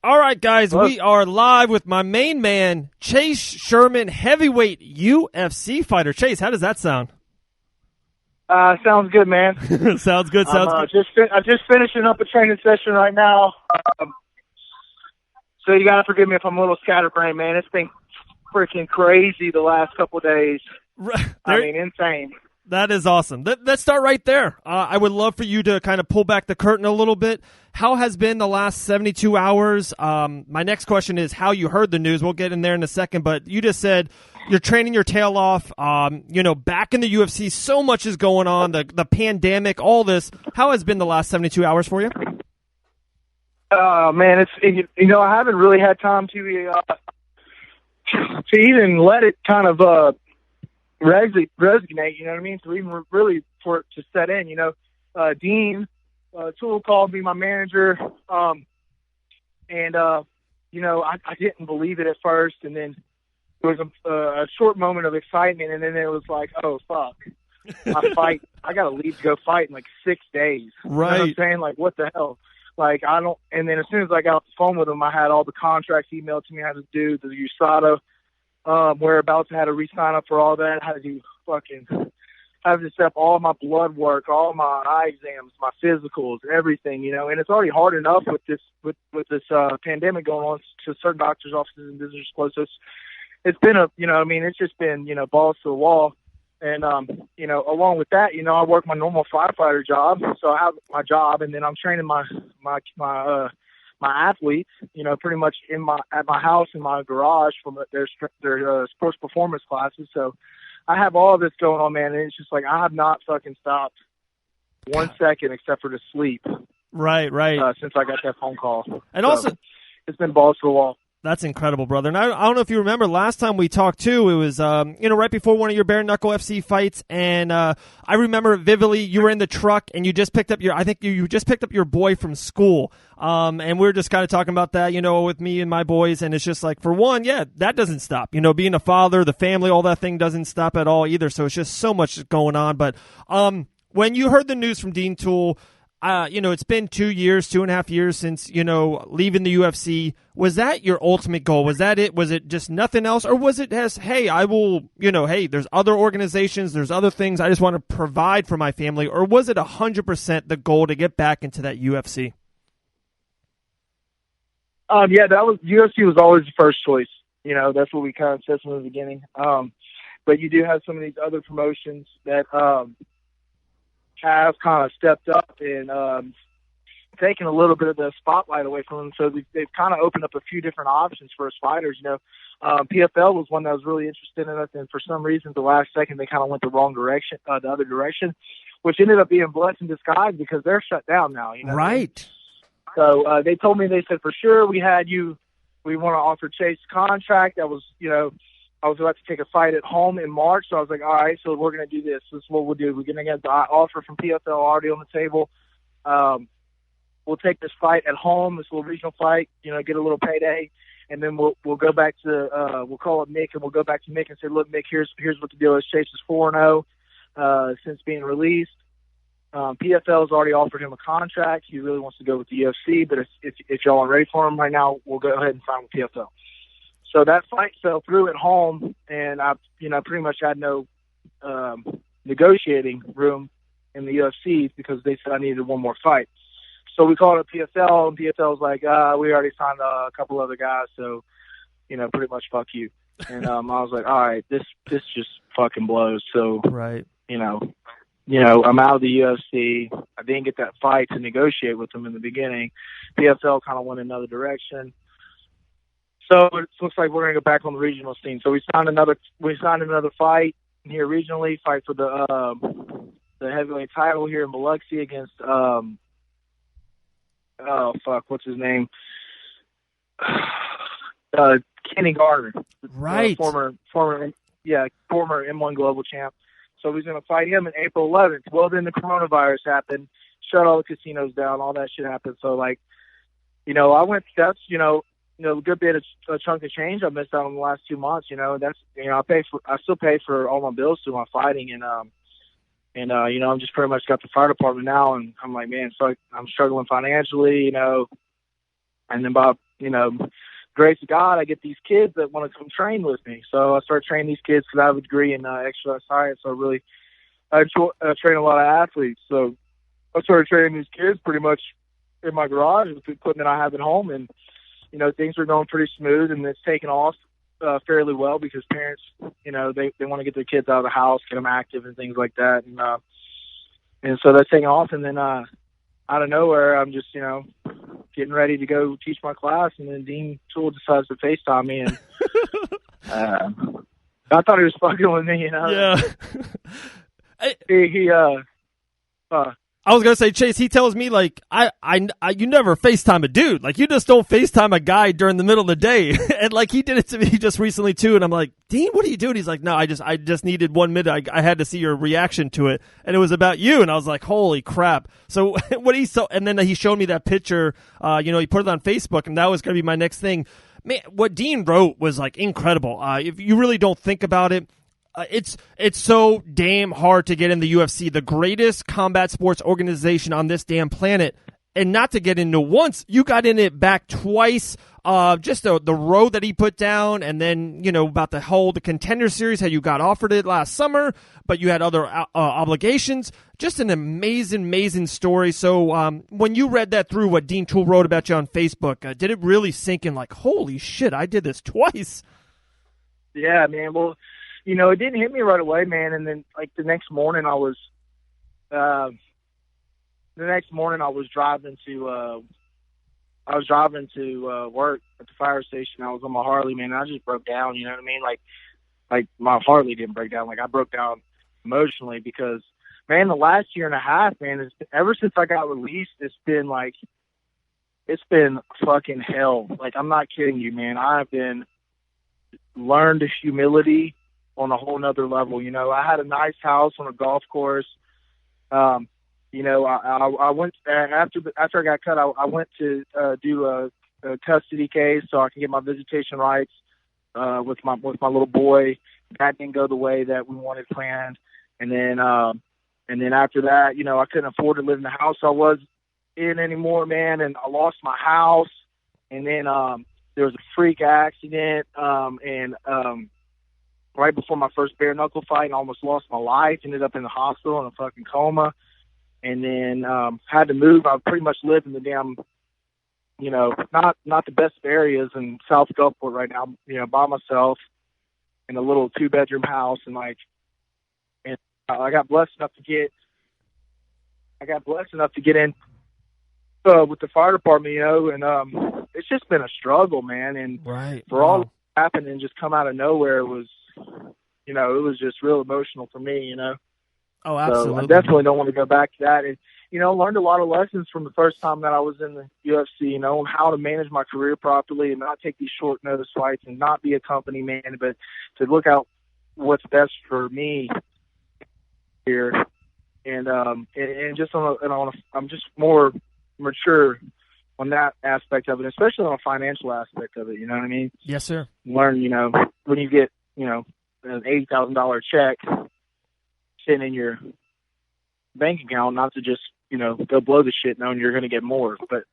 All right, guys, Hello. we are live with my main man, Chase Sherman, heavyweight UFC fighter. Chase, how does that sound? Sounds good, man. Sounds good. Sounds good. I'm just finishing up a training session right now. So you gotta forgive me if I'm a little scatterbrained, man. It's been freaking crazy the last couple of days. Insane. That is awesome. Let's start right there. I would love for you to kind of pull back the curtain a little bit. How has been the last 72 hours? My next question is how you heard the news. We'll get in there in a second, but you just said you're training your tail off. Back in the UFC, so much is going on, the pandemic, all this. How has been the last 72 hours for you? Man, I haven't really had time to even let it kind of resonate, you know what I mean? So even really for it to set in, Dean Tool called me, my manager, I didn't believe it at first, and then there was a short moment of excitement, and then it was like, oh, fuck. I got to leave to go fight in like 6 days. Right. You know what I'm saying? Like, what the hell? Like, and then as soon as I got off the phone with him, I had all the contracts emailed to me. I had to do the USADA whereabouts. I had to re-sign up for all that. I had to do have to set up all my blood work, all my eye exams, my physicals, everything, and it's already hard enough with this pandemic going on to certain doctors' offices and visitors close. So it's been it's just been, balls to the wall. And, along with that, I work my normal firefighter job. So I have my job, and then I'm training my athletes, pretty much at my house in my garage from their sports performance classes. So I have all this going on, man, and it's just like I have not fucking stopped 1 second except for to sleep. Right. Since I got that phone call. And also, it's been balls to the wall. That's incredible, brother. And I don't know if you remember last time we talked too. It was right before one of your bare knuckle FC fights, and I remember vividly. You were in the truck and you just picked up you just picked up your boy from school. And we were just kind of talking about that, with me and my boys, and it's just like, for one, yeah, that doesn't stop. Being a father, the family, all that thing doesn't stop at all either. So it's just so much going on. But when you heard the news from Dean Tool, it's been 2.5 years since, leaving the UFC. Was that your ultimate goal? Was that it? Was it just nothing else? Or was it hey, I will, hey, there's other organizations, there's other things. I just want to provide for my family. Or was it 100% the goal to get back into that UFC? UFC was always the first choice. That's what we kind of said from the beginning. But you do have some of these other promotions that, have kind of stepped up and taken a little bit of the spotlight away from them. So they've kind of opened up a few different options for us fighters. PFL was one that was really interested in us, and for some reason, the last second, they kind of went the wrong direction, the other direction, which ended up being blessed in disguise because they're shut down now. Right. So they told me, they said, for sure, we want to offer Chase a contract. That was, I was about to take a fight at home in March, so I was like, all right, so we're going to do this. This is what we'll do. We're going to get the offer from PFL already on the table. We'll take this fight at home, this little regional fight, get a little payday, and then we'll go back to we'll call up Mick, and we'll go back to Mick and say, look, Mick, here's what the deal is. Chase is 4-0 since being released. PFL has already offered him a contract. He really wants to go with the UFC, but if y'all aren't ready for him right now, we'll go ahead and sign with PFL. So that fight fell through at home, and I, pretty much had no negotiating room in the UFC because they said I needed one more fight. So we called up PFL, and PFL was like, we already signed a couple other guys, so, pretty much fuck you. And I was like, all right, this just fucking blows. So, right. I'm out of the UFC. I didn't get that fight to negotiate with them in the beginning. PFL kind of went another direction. So it looks like we're going to go back on the regional scene. So we signed another fight here regionally, fight for the heavyweight title here in Biloxi against what's his name? Kenny Garner, right? Former M1 Global champ. So he's going to fight him on April 11th. Well, then the coronavirus happened, shut all the casinos down, all that shit happened. So I went. That's a good bit of a chunk of change I missed out on the last 2 months. That's I still pay for all my bills through my fighting, and I'm just pretty much got the fire department now, and I'm like, man, so I'm struggling financially, and then by grace of God, I get these kids that want to come train with me. So I started training these kids because I have a degree in exercise science. So I train a lot of athletes. So I started training these kids pretty much in my garage with the equipment I have at home. And, things are going pretty smooth, and it's taken off fairly well because parents, they want to get their kids out of the house, get them active and things like that. And so that's taking off. And then out of nowhere, I'm just, getting ready to go teach my class, and then Dean Toole decides to FaceTime me, and I thought he was fucking with me, Yeah. I was gonna say, Chase, he tells me like you never FaceTime a dude. Like, you just don't FaceTime a guy during the middle of the day. And like, he did it to me just recently too. And I'm like, Dean, what are you doing? He's like, no, I just needed 1 minute. I had to see your reaction to it, and it was about you. And I was like, holy crap. So and then he showed me that picture. He put it on Facebook, and that was gonna be my next thing. Man, what Dean wrote was like incredible. If you really don't think about it, it's so damn hard to get in the UFC, the greatest combat sports organization on this damn planet, and not to get into once. You got in it back twice. Just the road that he put down, and then about the Contender Series, how you got offered it last summer, but you had other obligations. Just an amazing story. So when you read that through, what Dean Toole wrote about you on Facebook, did it really sink in? Like, holy shit, I did this twice. Yeah, man. Well, it didn't hit me right away, man. And then, like, the next morning I was driving to work at the fire station. I was on my Harley, man, and I just broke down, you know what I mean? Like my Harley didn't break down. Like, I broke down emotionally because, man, the last year and a half, man, ever since I got released, it's been fucking hell. Like, I'm not kidding you, man. I've learned humility on a whole nother level. I had a nice house on a golf course. I went after I got cut. I went to do a custody case so I can get my visitation rights with my little boy. That didn't go the way that we wanted planned. And then after that, I couldn't afford to live in the house I was in anymore, man. And I lost my house. And then there was a freak accident. Right before my first bare knuckle fight, I almost lost my life. Ended up in the hospital in a fucking coma, and then had to move. I pretty much live in the damn, not the best areas in South Gulfport right now. By myself in a little 2-bedroom house, and I got blessed enough to get in with the fire department, and it's just been a struggle, man. And right, for all that happened and just come out of nowhere, it was just real emotional for me, Oh, absolutely. So I definitely don't want to go back to that. And, learned a lot of lessons from the first time that I was in the UFC, on how to manage my career properly and not take these short notice fights and not be a company man, but to look out what's best for me here. And just I'm just more mature on that aspect of it, especially on a financial aspect of it. You know what I mean? Yes, sir. Learn, when you get, an $80,000 check sitting in your bank account, not to just, go blow the shit knowing you're going to get more. But,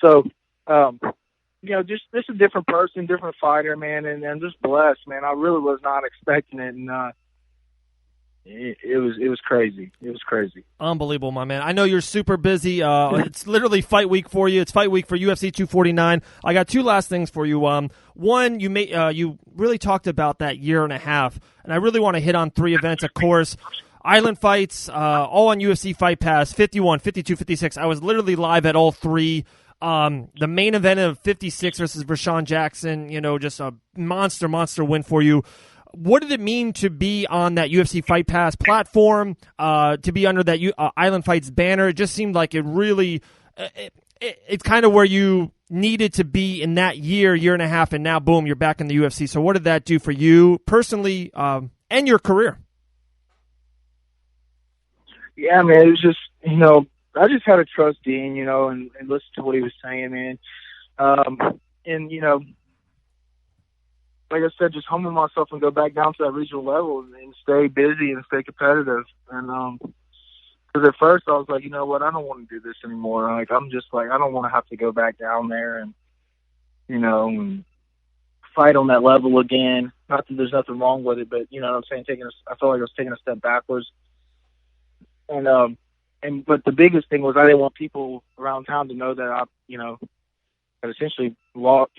so, just this is a different person, different fighter, man. And I'm just blessed, man. I really was not expecting it. And, it was crazy. It was crazy. Unbelievable, my man. I know you're super busy. It's literally fight week for you. It's fight week for UFC 249. I got two last things for you. One, you really talked about that year and a half, and I really want to hit on 3 events, of course. Island fights, all on UFC Fight Pass, 51, 52, 56. I was literally live at all 3. The main event of 56 versus Rashawn Jackson, just a monster win for you. What did it mean to be on that UFC Fight Pass platform, to be under that Island Fights banner? It just seemed like it really it's kind of where you needed to be in that year and a half, and now, boom, you're back in the UFC. So what did that do for you personally and your career? Yeah, man, it was just, I just had to trust Dean, and listen to what he was saying, man. And, like I said, just humble myself and go back down to that regional level and stay busy and stay competitive. And because at first I was like, you know what, I don't want to do this anymore. Like, I'm just like, I don't want to have to go back down there and and fight on that level again. Not that there's nothing wrong with it, but you know what I'm saying. I felt like I was taking a step backwards. But the biggest thing was I didn't want people around town to know that that essentially got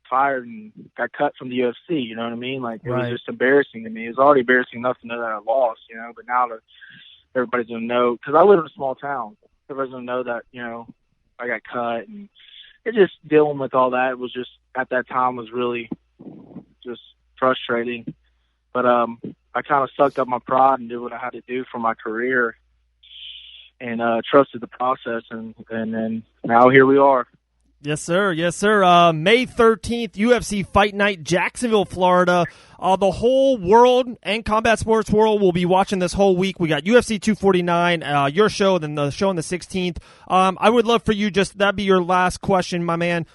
fired and got cut from the UFC. You know what I mean? Like it was just embarrassing to me. It was already embarrassing enough to know that I lost. But now that everybody's gonna know, because I live in a small town, everybody's gonna know that I got cut, and it just dealing with all that was just at that time was really just frustrating. But I kind of sucked up my pride and did what I had to do for my career, and trusted the process, and then now here we are. Yes, sir. Yes, sir. May 13th, UFC Fight Night, Jacksonville, Florida. The whole world and combat sports world will be watching this whole week. We got UFC 249, your show, then the show on the 16th. I would love for you, that'd be your last question, my man.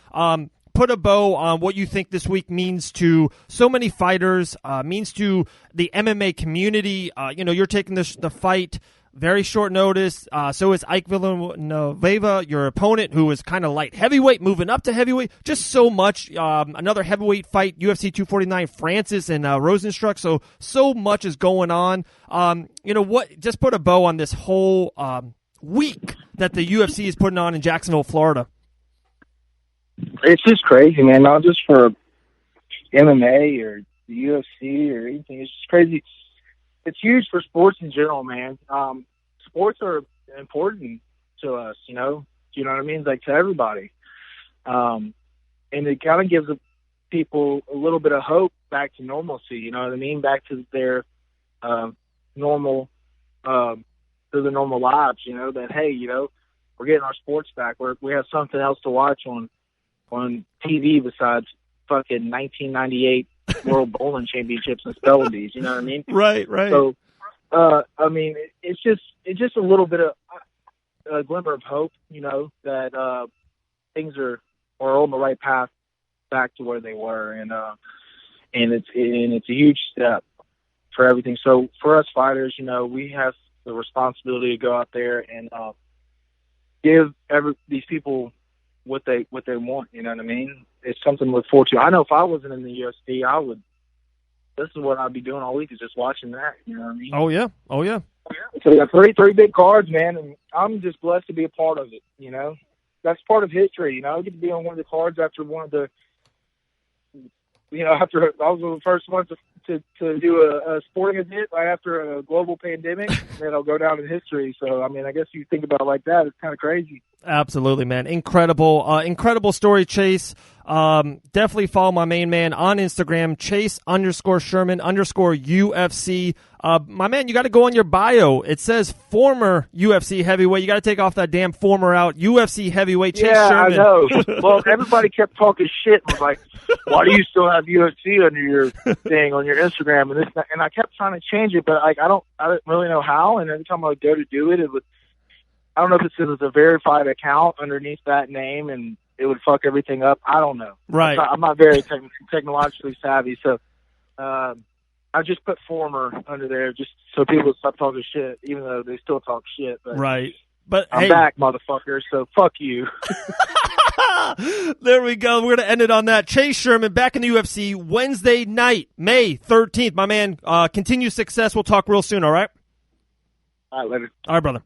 Put a bow on what you think this week means to so many fighters, means to the MMA community. You're taking the fight very short notice. So is Ike Villanueva, your opponent, who is kind of light heavyweight, moving up to heavyweight. Just so much. Another heavyweight fight, UFC 249, Francis and Rosenstruck. So much is going on. Just put a bow on this whole week that the UFC is putting on in Jacksonville, Florida. It's just crazy, man. Not just for MMA or the UFC or anything. It's just crazy. It's huge for sports in general, man. Sports are important to us, you know what I mean? Like to everybody. And it kind of gives people a little bit of hope back to normalcy, you know what I mean? Back to their normal lives, that, hey, we're getting our sports back. We have something else to watch on TV besides fucking 1998 World Bowling Championships and spelling bees. You know what I mean? Right. So, it's just a little bit of a glimmer of hope. That things are on the right path back to where they were, and it's a huge step for everything. So for us fighters, we have the responsibility to go out there and give these people what they want. You know what I mean? It's something to look forward to. I know if I wasn't in the UFC, this is what I'd be doing all week, is just watching that. You know what I mean? Oh yeah. So we got three big cards, man, and I'm just blessed to be a part of it. That's part of history. I get to be on one of the cards after one of the, after I was one of the first ones to do a sporting event right after a global pandemic, and I'll go down in history. So, I guess you think about it like that, it's kind of crazy. Absolutely, man. Incredible story, Chase. Definitely follow my main man on Instagram, Chase_Sherman_UFC. My man, you got to go on your bio. It says former UFC heavyweight. You got to take off that damn former out. UFC heavyweight, Chase Sherman. Yeah, I know. Well, everybody kept talking shit. I was like, why do you still have UFC under your thing on your Instagram? And I kept trying to change it, but I don't really know how. And every time I would go to do it, I don't know if it was a verified account underneath that name, and it would fuck everything up. I don't know. Right. I'm not very technologically savvy, so I just put former under there just so people would stop talking shit, even though they still talk shit. But right. But I'm back, motherfucker, so fuck you. There we go. We're going to end it on that. Chase Sherman back in the UFC Wednesday night, May 13th. My man, continue success. We'll talk real soon, all right? All right, later. All right, brother.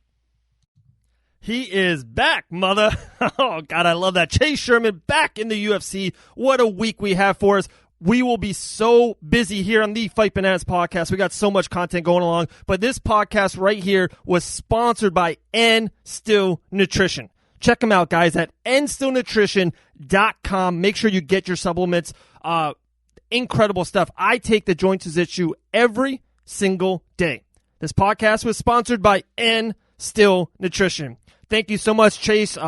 He is back, mother. Oh, God, I love that. Chase Sherman back in the UFC. What a week we have for us. We will be so busy here on the Fight Bananas podcast. We got so much content going along. But this podcast right here was sponsored by N Still Nutrition. Check them out, guys, at nstillnutrition.com. Make sure you get your supplements. Incredible stuff. I take the Joint to Issue every single day. This podcast was sponsored by N Still Nutrition. Thank you so much, Chase.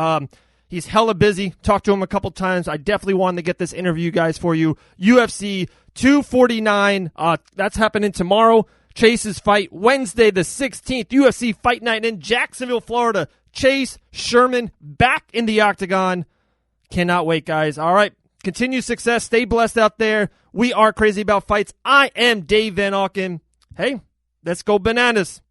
He's hella busy. Talked to him a couple times. I definitely wanted to get this interview, guys, for you. UFC 249. That's happening tomorrow. Chase's fight Wednesday the 16th. UFC Fight Night in Jacksonville, Florida. Chase Sherman back in the octagon. Cannot wait, guys. All right. Continue success. Stay blessed out there. We are Crazy About Fights. I am Dave Van Auken. Hey, let's go bananas.